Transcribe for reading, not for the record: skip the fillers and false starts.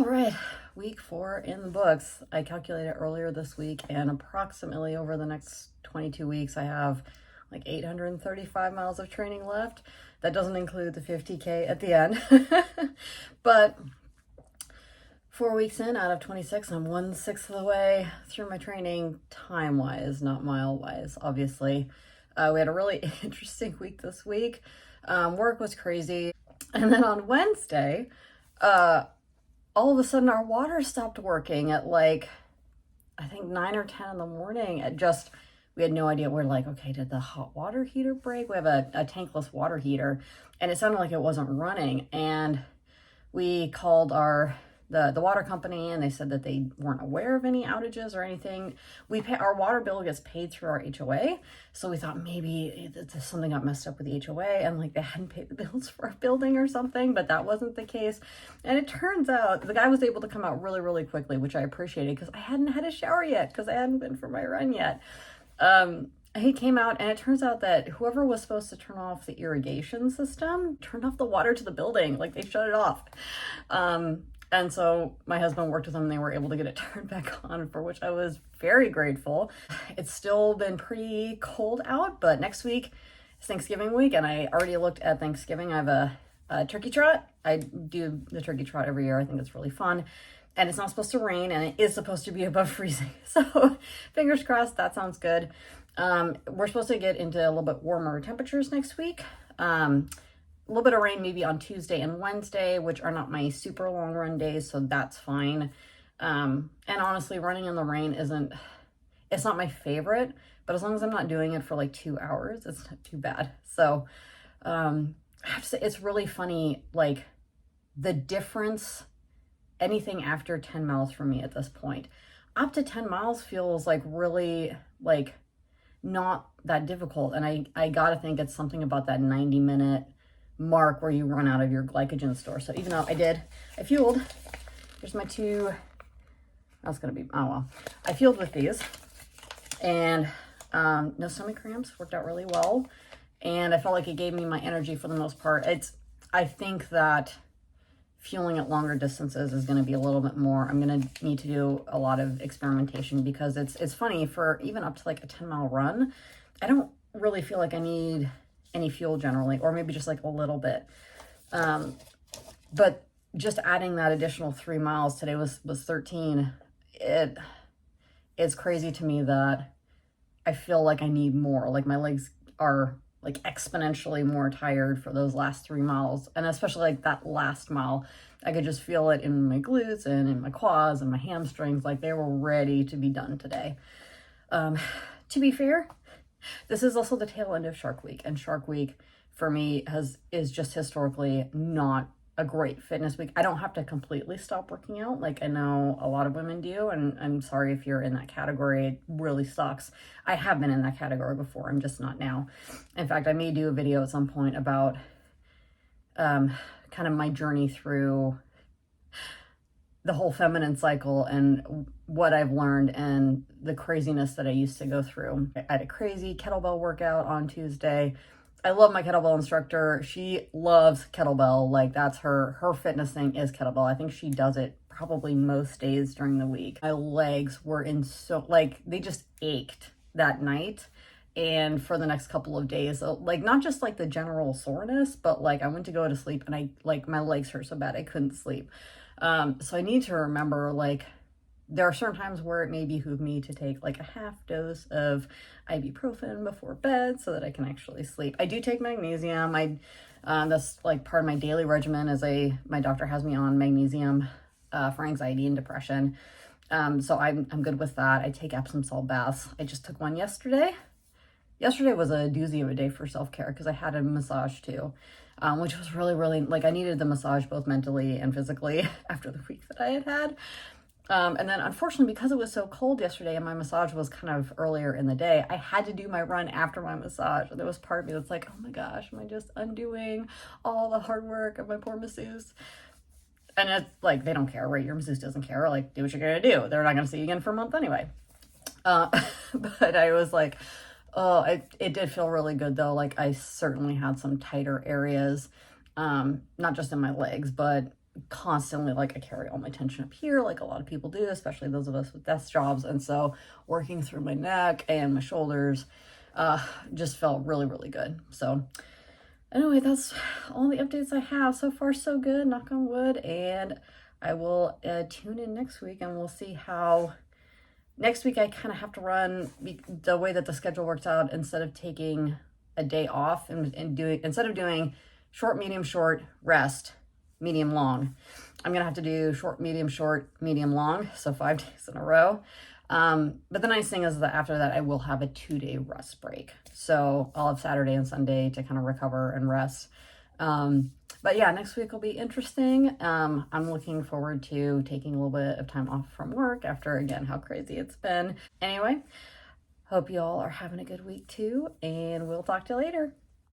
All right, week 4 in the books. I calculated earlier this week, and approximately over the next 22 weeks, I have like 835 miles of training left. That doesn't include the 50K at the end. But 4 weeks in out of 26, I'm 1/6 of the way through my training, time-wise, not mile-wise, obviously. We had a really interesting week this week. Work was crazy. And then on Wednesday, all of a sudden our water stopped working at like, I think 9 or 10 in the morning. We had no idea. We're like, okay, did the hot water heater break? We have a tankless water heater, and it sounded like it wasn't running. And we called the water company, and they said that they weren't aware of any outages or anything. Our water bill gets paid through our HOA, so we thought maybe something got messed up with the HOA, and like they hadn't paid the bills for our building or something, but that wasn't the case. And it turns out the guy was able to come out really, really quickly, which I appreciated because I hadn't had a shower yet because I hadn't been for my run yet. He came out, and it turns out that whoever was supposed to turn off the irrigation system turned off the water to the building. Like, they shut it off. And so my husband worked with them, and they were able to get it turned back on, for which I was very grateful. It's still been pretty cold out, but next week is Thanksgiving week, and I already looked at Thanksgiving. I have a turkey trot. I do the turkey trot every year. I think it's really fun. And it's not supposed to rain, and it is supposed to be above freezing. So fingers crossed, that sounds good. We're supposed to get into a little bit warmer temperatures next week. A little bit of rain maybe on Tuesday and Wednesday, which are not my super long run days, so that's fine. And honestly, running in the rain it's not my favorite, but as long as I'm not doing it for like 2 hours, it's not too bad. So I have to say, it's really funny, like the difference. Anything after 10 miles for me at this point. Up to 10 miles feels like really like not that difficult. And I gotta think it's something about that 90-minute mark where you run out of your glycogen store. So even though I fueled, here's my two, that's gonna be, oh well. I fueled with these, and no stomach cramps, worked out really well. And I felt like it gave me my energy for the most part. I think that fueling at longer distances is going to be a little bit more. I'm going to need to do a lot of experimentation, because it's funny, for even up to like a 10-mile run, I don't really feel like I need any fuel generally, or maybe just like a little bit. But just adding that additional 3 miles, today was 13. It's crazy to me that I feel like I need more. Like, my legs are like exponentially more tired for those last 3 miles. And especially like that last mile, I could just feel it in my glutes and in my quads and my hamstrings. Like, they were ready to be done today. To be fair, this is also the tail end of Shark Week, and Shark Week for me is just historically not a great fitness week. I don't have to completely stop working out like I know a lot of women do, and I'm sorry if you're in that category. It really sucks. I have been in that category before. I'm just not now. In fact, I may do a video at some point about kind of my journey through the whole feminine cycle and what I've learned and the craziness that I used to go through. I had a crazy kettlebell workout on Tuesday. I love my kettlebell instructor. She loves kettlebell. Like, that's her fitness thing is kettlebell. I think she does it probably most days during the week. My legs were they just ached that night and for the next couple of days. So, like, not just like the general soreness, but like I went to go to sleep and my legs hurt so bad I couldn't sleep. So I need to remember, like, there are certain times where it may behoove me to take like a half dose of ibuprofen before bed so that I can actually sleep. I do take magnesium. That's like part of my daily regimen, my doctor has me on magnesium for anxiety and depression. So I'm good with that. I take Epsom salt baths. I just took one yesterday. Yesterday was a doozy of a day for self-care because I had a massage too, which was really, really, like, I needed the massage both mentally and physically after the week that I had. And then unfortunately, because it was so cold yesterday and my massage was kind of earlier in the day, I had to do my run after my massage. And there was part of me that's like, oh my gosh, am I just undoing all the hard work of my poor masseuse? And it's like, they don't care, right? Your masseuse doesn't care. Like, do what you're going to do. They're not going to see you again for a month anyway. But I was like, oh, it did feel really good though. Like, I certainly had some tighter areas, not just in my legs, but constantly, like, I carry all my tension up here, like a lot of people do, especially those of us with desk jobs. And so working through my neck and my shoulders just felt really, really good. So anyway, that's all the updates I have. So far, so good, knock on wood. And I will tune in next week, and we'll see how next week I kind of have to run the way that the schedule works out. Instead of taking a day off and doing, instead of doing short, medium, short, rest, medium, long, I'm gonna have to do short, medium, long, so 5 days in a row. But the nice thing is that after that I will have a 2-day rest break, so I'll have Saturday and Sunday to kind of recover and rest. But yeah, next week will be interesting. I'm looking forward to taking a little bit of time off from work after, again, how crazy it's been. Anyway, hope you all are having a good week too, and we'll talk to you later.